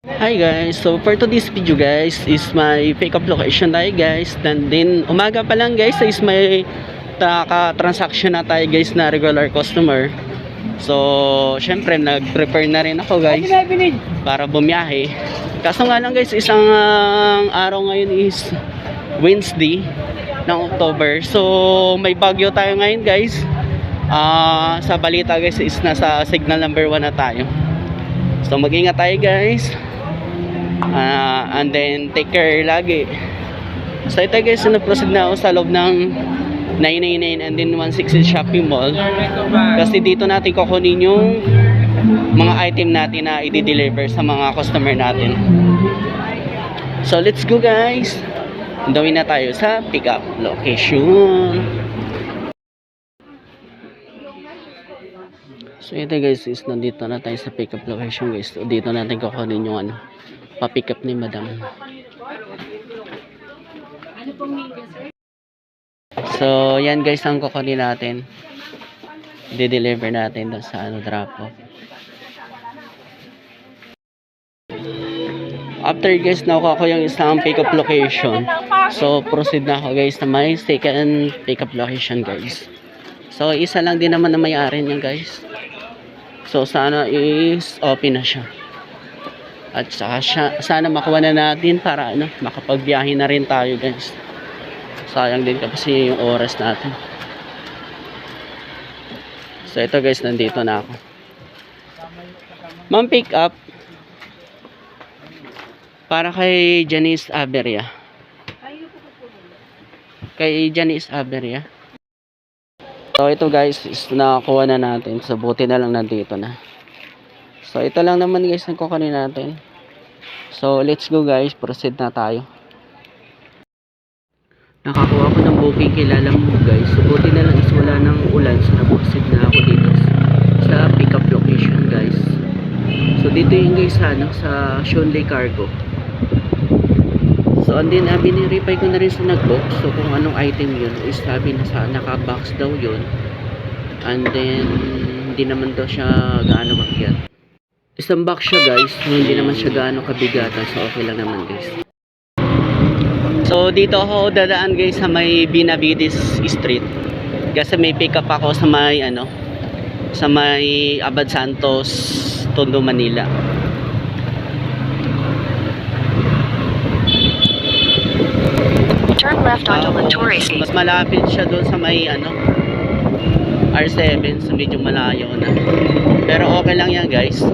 Hi guys, so for today's video guys is my pick up location tayo guys. And then umaga pa lang guys is may transaction na tayo guys na regular customer. So syempre nag-prepare na rin ako guys para bumiyahe. Kaso nga lang guys, isang araw ngayon is Wednesday ng October. So may bagyo tayo ngayon guys. Sa balita guys is nasa signal number 1 na tayo. So mag-ingat tayo guys. And then take care lagi. So ito guys, na-proceed na ako sa loob ng 999 and then 160 shopping mall. Kasi dito natin kukunin yung mga item natin na i-deliver sa mga customer natin. So let's go guys. Gawin na tayo sa pick up location. So ito guys is nandito na tayo sa pick up location guys. So dito natin kukunin yung pa-pick up ni madam. So yan guys ang kukunin natin. I-deliver natin doon sa drop off. After guys nakuha ko yung isang pick up location. So proceed na ako guys na may second pick up location guys. So isa lang din naman na may-ari niyan guys. So sana is open na siya. At saka sana makuha na natin para makapagbiyahe na rin tayo guys. Sayang din kasi yung oras natin. So ito guys, nandito na ako. Ma'am, pick up para kay Janice Aberia. Kay Janice Aberia. So ito guys, is nakakuha na natin. So buti na lang nandito na. So ito lang naman guys ang kukunin natin. So let's go guys, proceed na tayo. Nakakuha ko ng booking kay Lalamove guys. So buti na lang is wala ng ulan. So na-proceed na ako dito sa pick up location guys. So dito yung guys sa Shonley Cargo. So and then binirify ko na rin sa nag-box. So kung anong item yun is sabi na sa naka-box daw yun. And then hindi naman daw siya gaano mabigat. Isang box siya guys, hindi naman siya gaano kabigatan, so okay lang naman guys. So dito ako dadaan guys sa may Benavides Street. Kasi may pick up ako sa may sa may Abad Santos, Tondo, Manila. Turn left onto Lentourist. Mas malapit siya doon sa may R7, so medyo malayo na. Pero okay lang yan guys.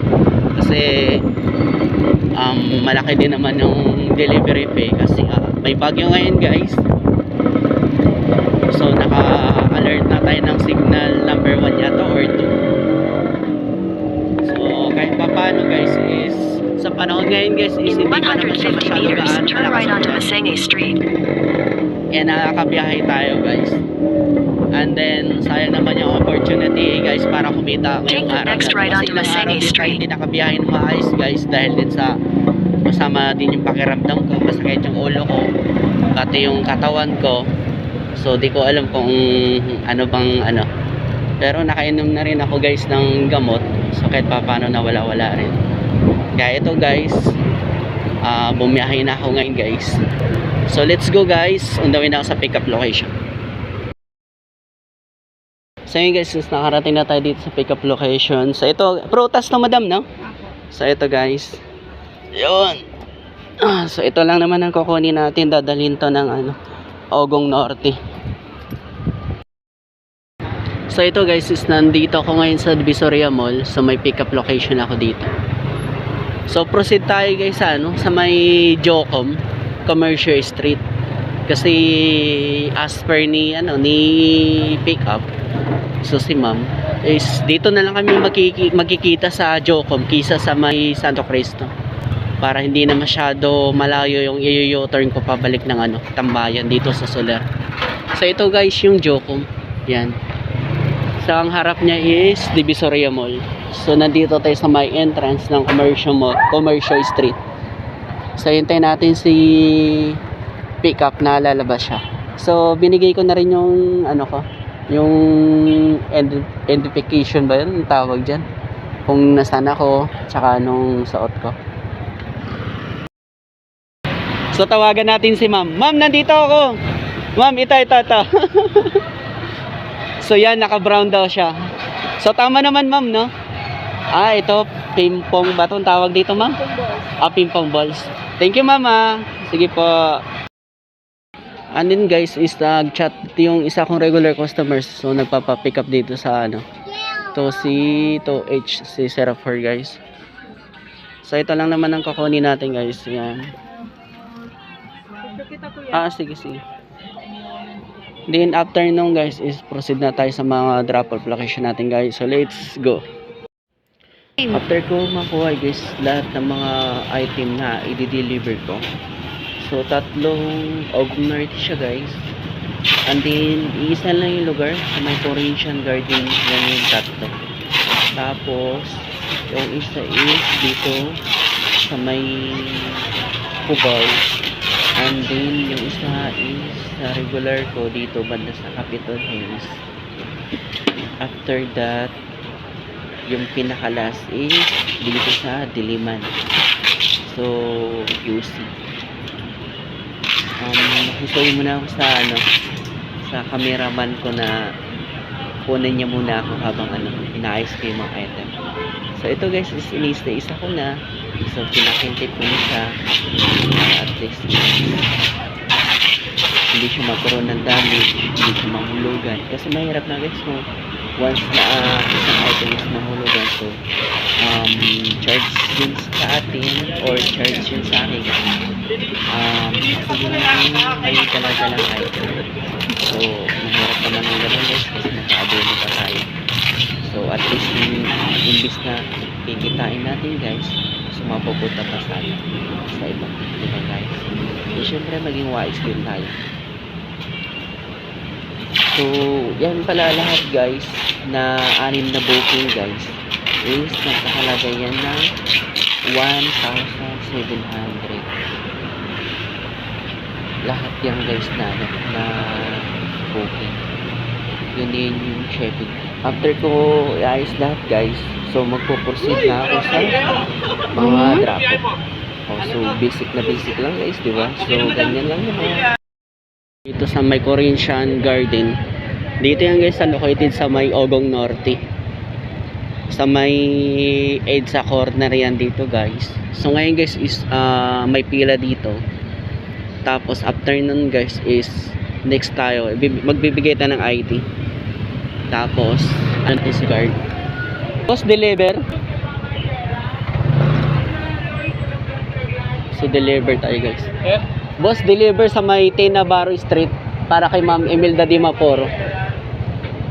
Kasi malaki din naman yung delivery fee kasi may bagyo ngayon guys. So naka-alert na tayo ng signal number 1 yata or 2. So kahit pa paano guys is sa panahon ngayon guys is In hindi pa naman siya 150 masyado meters, gaano turn right onto Masenge Street. kaya nakakabiyahe tayo guys. And then sayang naman yung opportunity guys para kumita ngayong Take the araw. next right onto Masenge Street. Hindi nakabiyahe ng maayos guys dahil din sa masama din yung pakiramdam ko, masakit yung ulo ko, pati yung katawan ko. So di ko alam kung bang pero nakainom na rin ako guys ng gamot, so kahit pa paano nawala-wala rin. Kaya ito guys, bumiyahe na ako ngayon guys. So let's go guys, on the way na ako sa pick up location. So yun guys, nakarating na tayo dito sa pick up location. So ito, prutas to madam, no? So ito guys, yun. So ito lang naman ang kukunin natin, dadalhin to ng Ogong Norte. So ito guys, is nandito ako ngayon sa Divisoria Mall. So may pick up location ako dito. So proceed tayo guys sa may Jocom Commercial Street. Kasi as per ni pick up, so si ma'am is dito na lang kami magkikita sa Jocom kisa sa may Santo Cristo, para hindi na masyado malayo yung i-u-turn ko pabalik ng Tambayan dito sa Soler. So ito guys yung Jocom, yan. So ang harap niya is Divisoria Mall. So nandito tayo sa may entrance ng Commercial Street. So hintayin natin si pick up na lalabas siya. So binigay ko na rin yung yung identification ba yun, tawag dyan, kung nasaan ako tsaka anong suot ko. So tawagan natin si ma'am. Ma'am, nandito ako. Ma'am, ito. So yan, naka-brown daw siya. So tama naman ma'am, no? Ito, ping-pong ba itong tawag dito ma'am? Ping-pong balls. Thank you ma'am ah. Sige po. And then guys, is nag-chat yung isa kong regular customers. So nagpapa-pick up dito sa ano. To si Seraphor guys. So ito lang naman ang kukunin natin guys. Yan. Sige. Then after nung guys is proceed na tayo sa mga drop off location natin guys. So let's go. After ko makuha guys lahat ng mga item na i-deliver ko. So tatlong Ognorth siya guys. And then iisa lang yung lugar sa may Corinthian Garden. Yan yung tatlo. Tapos yung isa is dito sa may Cubao. And then yung isa is sa regular ko dito banda sa Capitol Hills. After that, yung pinakalas is dito sa Diliman. So, QC. Hisoy muna ako sa cameraman ko na kunin niya muna ako habang inaayos ko yung mga item. So, ito guys is isa ko na. So, pinakintip ko na siya at least hindi siya magkaroon ng damage, hindi siya mahulugan. Kasi mahirap na guys kung once na isang item is mahulugan. So, charge yun sa atin or charge yun sa akin. Kasi yun may dala-dalang item. So, mahirap naman ng gano'n guys kasi naka-abono pa tayo. So, at least imbis na kikitain natin guys, so mapupunta pa sa ibang guys. So, syempre maging wise din tayo. So, yan pala lahat guys na 6 na booking guys is nagkakalaga yan ng 1,700. Lahat yan guys na booking. Yun din yung shipping. After ko i-ayos lahat guys, so magpo-proceed na ako sa mga drop-off. So basic lang guys, diba? So ganyan lang naman. Dito sa may Corinthian Garden. Dito yan guys, located sa may Ogong Norte. Sa may EDSA corner yan dito guys. So ngayon guys is may pila dito. Tapos after nun guys is next tayo. Magbibigay tayo ng ID. Tapos anti-guard. Boss, deliver. So deliver tayo guys. Boss, deliver sa may Navarro Street para kay Ma'am Imelda Di Maporo.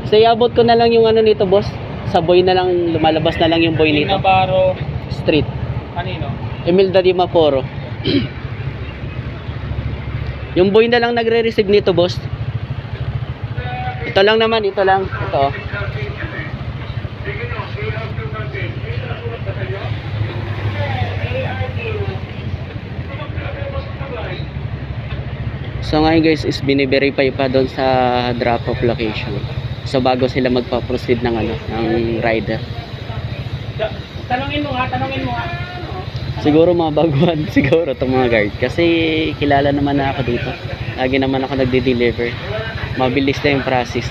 So iabot ko na lang yung nito boss. Sa boy na lang, lumalabas na lang yung boy nito. Navarro Street. Kanino? Imelda Di Maporo. Yung boy na lang nagre-receive nito boss. Ito lang naman, ito lang. Ito. So ngayon guys is bine-verify pa doon sa drop-off location. So bago sila magpa-proceed ng ng rider. Tanungin mo nga. Siguro mga baguhan siguro itong mga guard. Kasi kilala naman na ako dito. Lagi naman ako nagde-deliver. Mabilis na yung process.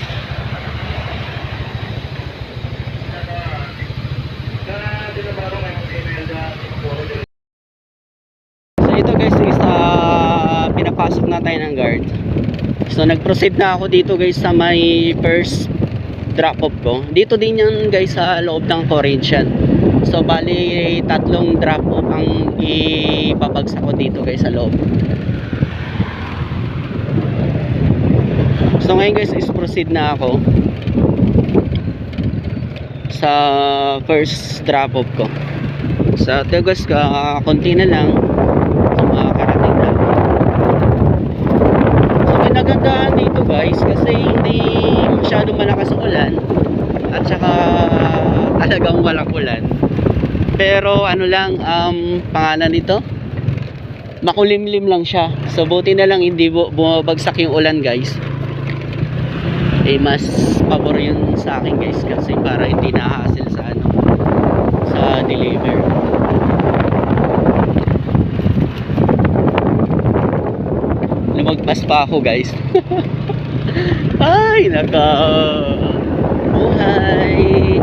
So ito guys is pinapasok na tayo ng guard. So nag-proceed na ako dito guys sa may first drop off ko. Dito din yan guys sa loob ng Corinthian. So bali 3 drop off ang ipabagsak ko dito guys sa loob. So ngayon guys is proceed na ako sa first drop off ko. So ito guys konti na lang sa mga karating na. So kinagandaan dito guys kasi hindi masyadong malakas ang ulan at saka talagang walang ulan. Pero pangalan nito makulimlim lang siya. So buti na lang hindi bumabagsak yung ulan guys. Mas pabor yun sa akin guys kasi para hindi na-hassle sa deliver. pa ako guys. Ay, naka buhay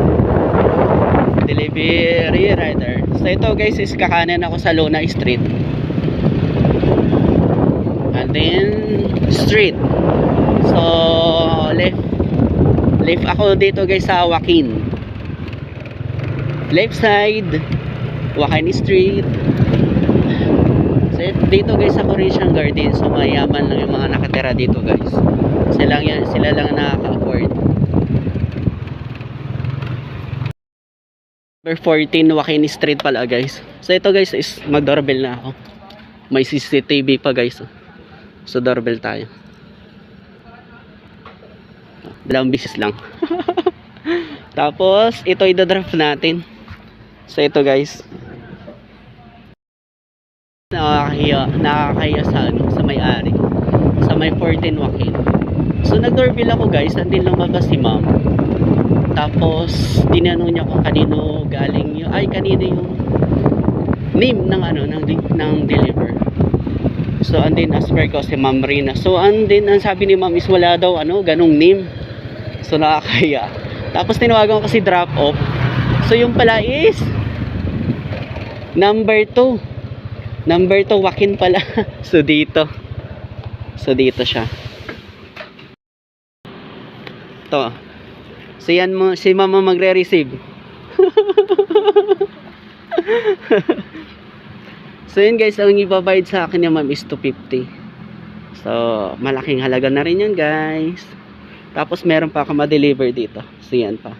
delivery rider. So ito guys is kakanan ako sa Luna Street. And then street. So left ako dito guys sa Joaquin. Left side Joaquin Street. So dito guys sa Corinthian Garden. So mayaman lang yung mga nakatira dito guys. Sila lang nakaka-afford. Number 14 Joaquin Street pala guys. So ito guys is mag-doorbell na ako. May CCTV pa guys. So doorbell tayo. Dalawang bisis lang. Tapos ito i-draft natin. So ito guys, nakakahiya sa may-ari, sa may 14 Joaquin. So nag-doorbell ako guys, andin lumabas si ma'am. Tapos tinanong niya kung kanino galing yung, kanino yung name ng ng deliver. So andin as per ko si Ma'am Rina. So andin ang sabi ni ma'am is wala daw ganong name. So nakakahiya. Tapos tinawagan ko si drop off. So yung pala is number 2 Joaquin pala. So dito siya. To. So yan mo si mama magre-receive. So yun guys, ang ibabayad sa akin ni ma'am is 250. So malaking halaga na rin yan guys. Tapos meron pa ako ma-deliver dito. So yan pa.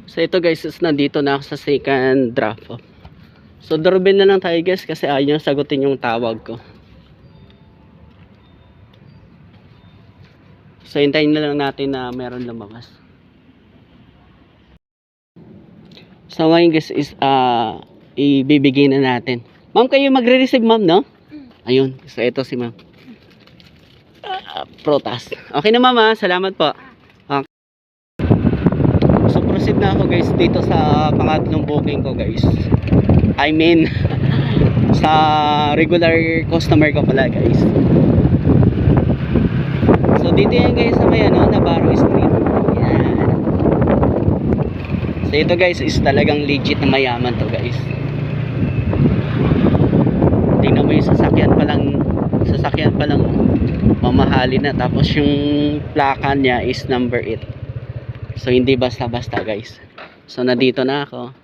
So ito guys, is nandito na ako sa second drop off. So doorbell na lang tayo guys kasi ayaw sagutin yung tawag ko. So hintayin na lang natin na meron lumabas. So ngayon guys is ibibigay na natin. Ma'am, kayo magre-receive ma'am, no? Ayun, so ito si ma'am. Protas. Okay na mama, salamat po. Okay. So proceed na ako guys dito sa pangatlong booking ko guys. I mean sa regular customer ko pala guys. So dito yan guys sa may Navarro Street. Yan. So ito guys is talagang legit na mayaman to guys. Tingnan mo yung sasakyan pa lang mamahali na. Tapos yung plaka niya is number 8. So hindi basta-basta guys. So nandito na ako.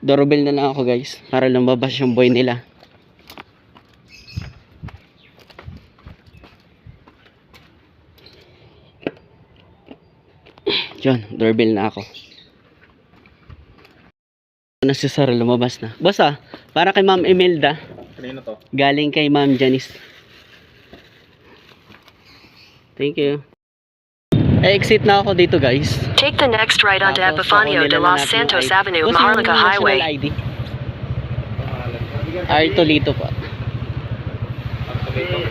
Doorbell na lang ako guys para lumabas yung boy nila. Diyan, doorbell na ako. Na si Sir lumabas na. Boss para kay Ma'am Imelda. Kanino to? Galing kay Ma'am Janice. Thank you. Exit na ako dito guys. Take the next right onto Epifanio de Los Santos Avenue, Boss, Maharlika yung Highway. national ID. Artolito po.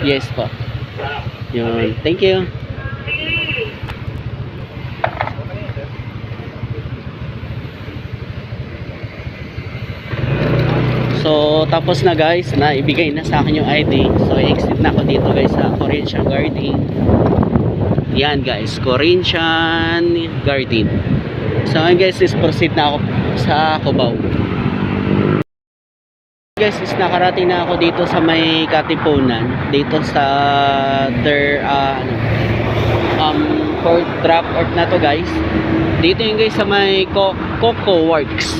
Yes po. Yun. Thank you. So tapos na guys, na ibigay na sa akin yung ID. So exit na ako dito guys sa Corinthian Garden. Yan guys, Corinthian Garden. So guys, is proceed na ako sa Cubao. Guys, is nakarating na ako dito sa may Katipunan, dito sa fourth drop off na to guys. Dito yung guys sa may Coco Works.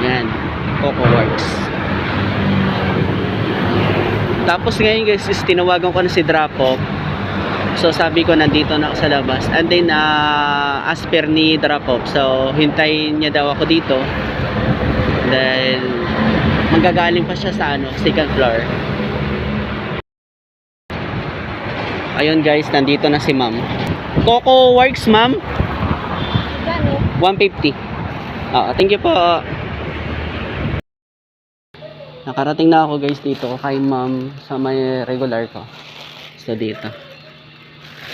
Yan, Coco Works. Tapos ngayon guys is tinawagan ko na si drop off. So sabi ko nandito na ako sa labas. And then as per ni drop off, so hintayin niya daw ako dito dahil manggagaling pa siya sa second floor. Ayun guys, nandito na si ma'am. Coco Works ma'am, 150. Thank you po. Nakarating na ako guys dito kay ma'am sa may regular ko. So dito.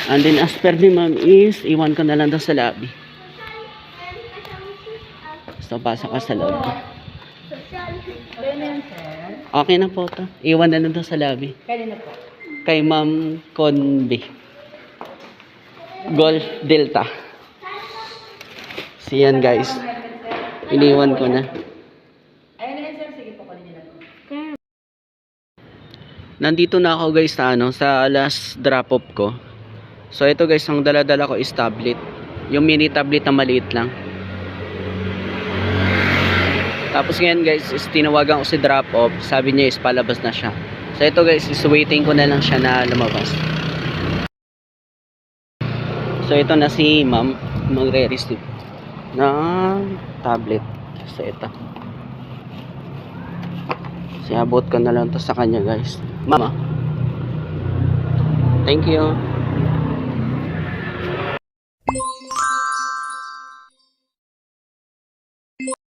And then as per ni ma'am is iwan ko na lang daw sa lobby. So pasok ka sa loob. Okay na po to. Iwan na doon sa lobby. Kailan na po? Kay Ma'am Conby. Golf Delta. So yan guys. Iniwan ko na. Ayun na yan, sir. Sige po, kunin niyo na po. Nandito na ako guys sa sa last drop off ko. So ito guys, ang dala-dala ko is tablet. Yung mini tablet na maliit lang. Tapos ngayon guys, is tinawagan ko si drop off. Sabi niya is palabas na siya. So ito guys, is waiting ko na lang siya na lumabas. So ito na si ma'am, magre-receive ng tablet. So ito. So abot ko na lang to sa kanya guys. Mama. Thank you.